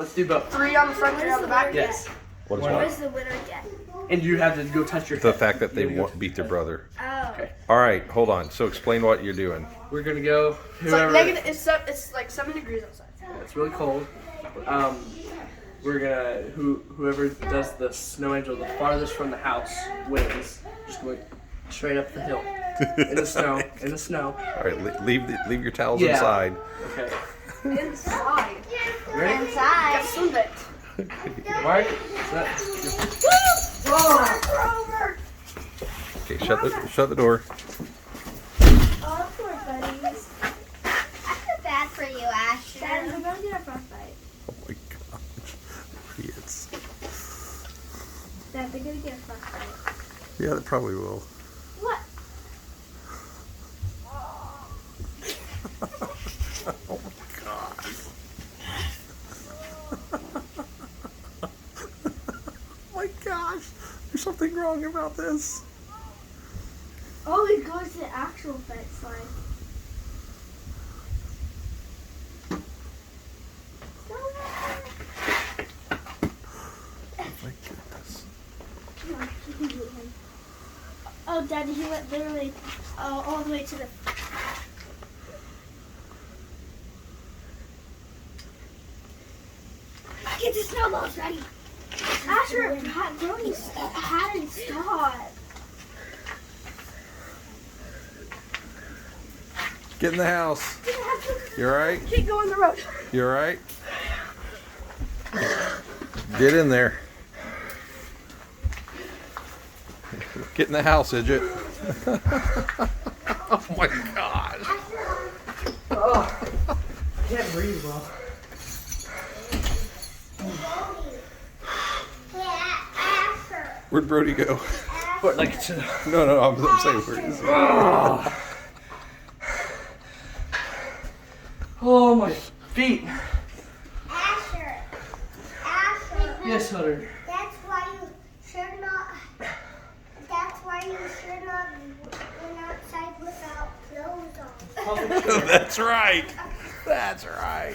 Let's do both. 3 on the front, 3 on the back. Yes. What What does the winner get? And you have to go touch your The head. fact that they There you go. beat their brother. Oh. Okay. All right, hold on. So explain what you're doing. We're gonna go. It's like Whoever. negative. It's like 7 degrees outside. It's really cold. We're gonna whoever does the snow angel the farthest from the house wins. Just going straight up the hill in the snow. In the snow. All right, leave your towels Yeah. inside. Okay. Inside. Ready? Inside. Got sunbaked. Mark. Okay, shut the door. Oh, poor buddies. I feel bad for you, Asher. Dad, we're gonna get a frostbite. Oh my gosh, idiots. Dad, they're gonna get a frostbite. Yeah, they probably will. What? Oh my god. Oh my gosh, there's something wrong about this. Oh, it goes to the actual fence line. Oh my goodness. Oh, Daddy, he went literally all the way to the. Get the snowballs ready. Asher, Brody hadn't stopped. Get in the house. You alright? Keep going the road. You alright? Get in there. Get in the house, Idjit. Oh my gosh. Oh, I can't breathe well. Where'd Brody go? But like to. No, I'm saying where is he? Oh my feet. Asher. Yes, Hunter. That's why you should not. That's why you should not went outside without clothes on. That's right. That's right.